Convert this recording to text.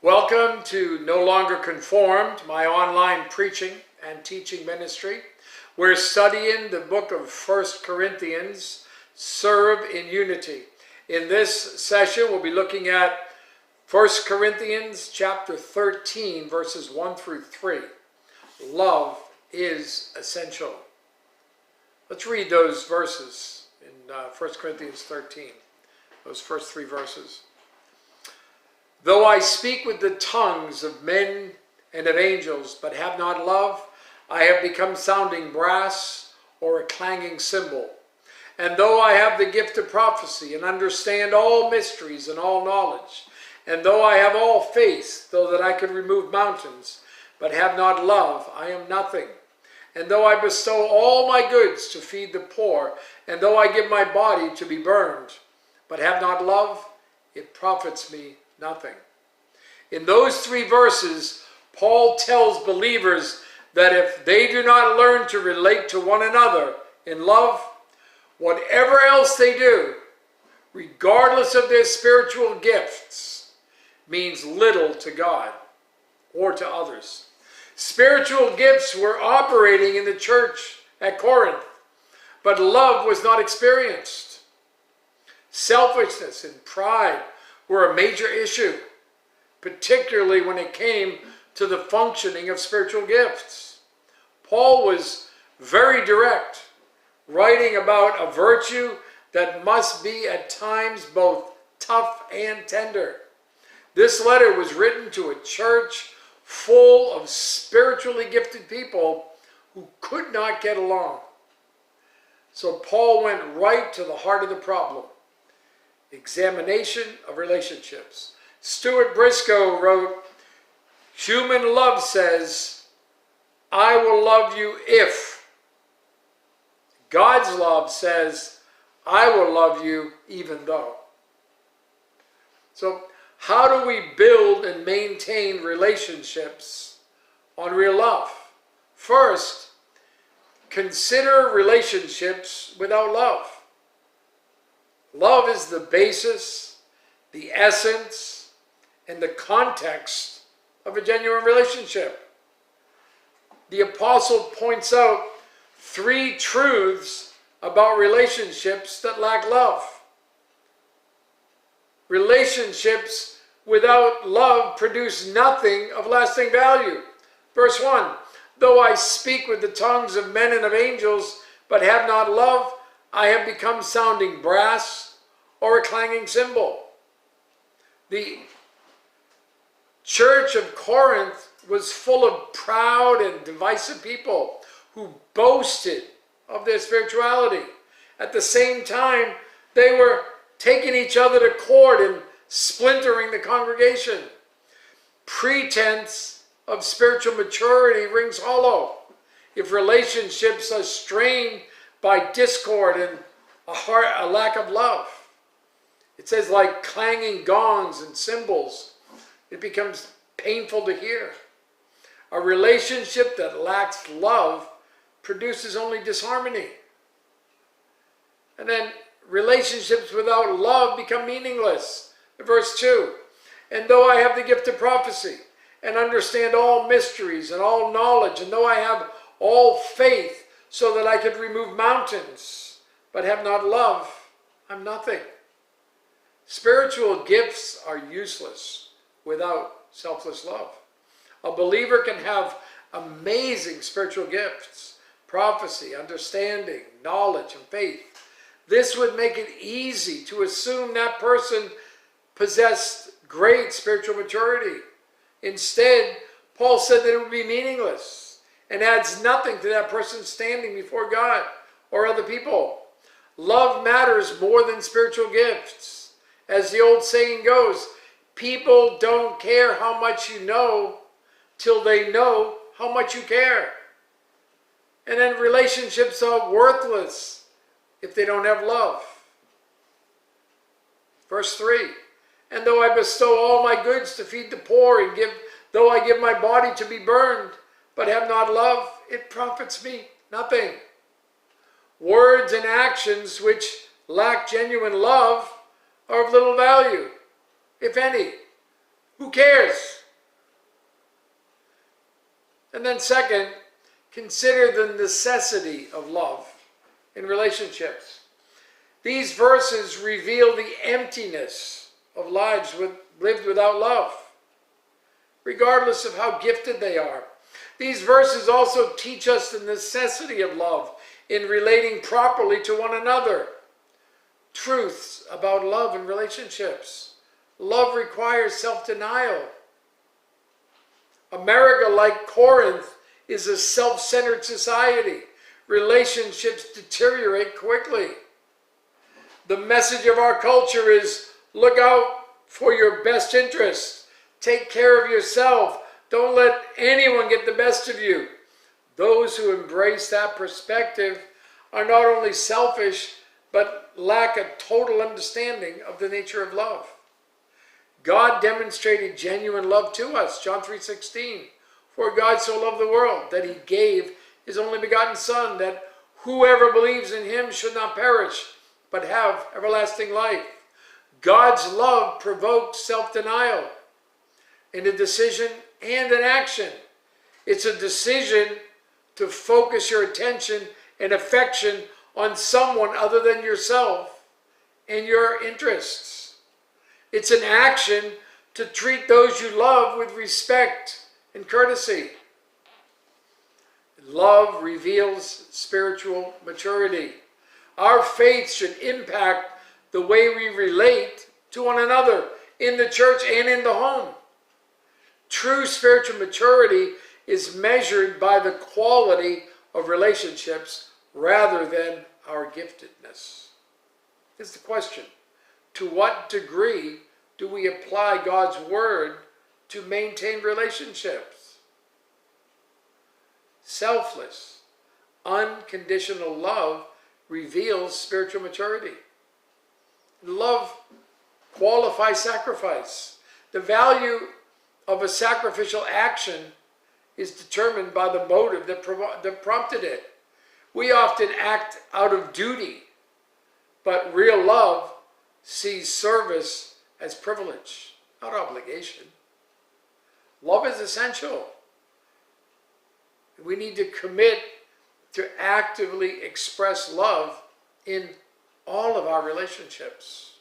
Welcome to No Longer Conformed, my online preaching and teaching ministry. We're studying the book of 1 Corinthians, Serve in Unity. In this session, we'll be looking at 1 Corinthians chapter 13, verses 1 through 3. Love is essential. Let's read those verses in 1 Corinthians 13, those first three verses. Though I speak with the tongues of men and of angels, but have not love, I have become sounding brass or a clanging cymbal. And though I have the gift of prophecy and understand all mysteries and all knowledge, and though I have all faith, though that I could remove mountains, but have not love, I am nothing. And though I bestow all my goods to feed the poor, and though I give my body to be burned, but have not love, it profits me nothing. In those three verses, Paul tells believers that if they do not learn to relate to one another in love, whatever else they do, regardless of their spiritual gifts, means little to God or to others. Spiritual gifts were operating in the church at Corinth, but love was not experienced. Selfishness and pride were a major issue, particularly when it came to the functioning of spiritual gifts. Paul was very direct, writing about a virtue that must be at times both tough and tender. This letter was written to a church full of spiritually gifted people who could not get along. So Paul went right to the heart of the problem. Examination of relationships. Stuart Briscoe wrote, "Human love says, I will love you if. God's love says, I will love you even though." So how do we build and maintain relationships on real love? First, consider relationships without love. Love is the basis, the essence, and the context of a genuine relationship. The apostle points out three truths about relationships that lack love. Relationships without love produce nothing of lasting value. Verse 1, though I speak with the tongues of men and of angels, but have not love, I have become sounding brass or a clanging cymbal. The church of Corinth was full of proud and divisive people who boasted of their spirituality. At the same time, they were taking each other to court and splintering the congregation. Pretense of spiritual maturity rings hollow if relationships are strained by discord and a lack of love. It says, like clanging gongs and cymbals, it becomes painful to hear. A relationship that lacks love produces only disharmony. And then relationships without love become meaningless. Verse 2, and though I have the gift of prophecy and understand all mysteries and all knowledge, and though I have all faith so that I could remove mountains, but have not love, I'm nothing. Spiritual gifts are useless without selfless love. A believer can have amazing spiritual gifts, prophecy, understanding, knowledge, and faith. This would make it easy to assume that person possessed great spiritual maturity. Instead, Paul said that it would be meaningless and adds nothing to that person's standing before God or other people. Love matters more than spiritual gifts. As the old saying goes, people don't care how much you know till they know how much you care. And then relationships are worthless if they don't have love. Verse 3, and though I bestow all my goods to feed the poor, and though I give my body to be burned, but have not love, it profits me nothing. Words and actions which lack genuine love are of little value, if any. Who cares? And then second, consider the necessity of love in relationships. These verses reveal the emptiness of lives lived without love, regardless of how gifted they are. These verses also teach us the necessity of love in relating properly to one another. Truths about love and relationships. Love requires self-denial. America, like Corinth, is a self-centered society. Relationships deteriorate quickly. The message of our culture is, look out for your best interests. Take care of yourself. Don't let anyone get the best of you. Those who embrace that perspective are not only selfish, but lack a total understanding of the nature of love. God demonstrated genuine love to us, John 3:16. For God so loved the world that he gave his only begotten Son, that whoever believes in him should not perish, but have everlasting life. God's love provoked self-denial in a decision and an action. It's a decision to focus your attention and affection on someone other than yourself and your interests. It's an action to treat those you love with respect and courtesy. Love reveals spiritual maturity. Our faith should impact the way we relate to one another in the church and in the home. True spiritual maturity is measured by the quality of relationships rather than our giftedness. Here's the question. To what degree do we apply God's word to maintain relationships? Selfless, unconditional love reveals spiritual maturity. Love qualifies sacrifice. The value of a sacrificial action is determined by the motive that prompted it. We often act out of duty, but real love sees service as privilege, not obligation. Love is essential. We need to commit to actively express love in all of our relationships.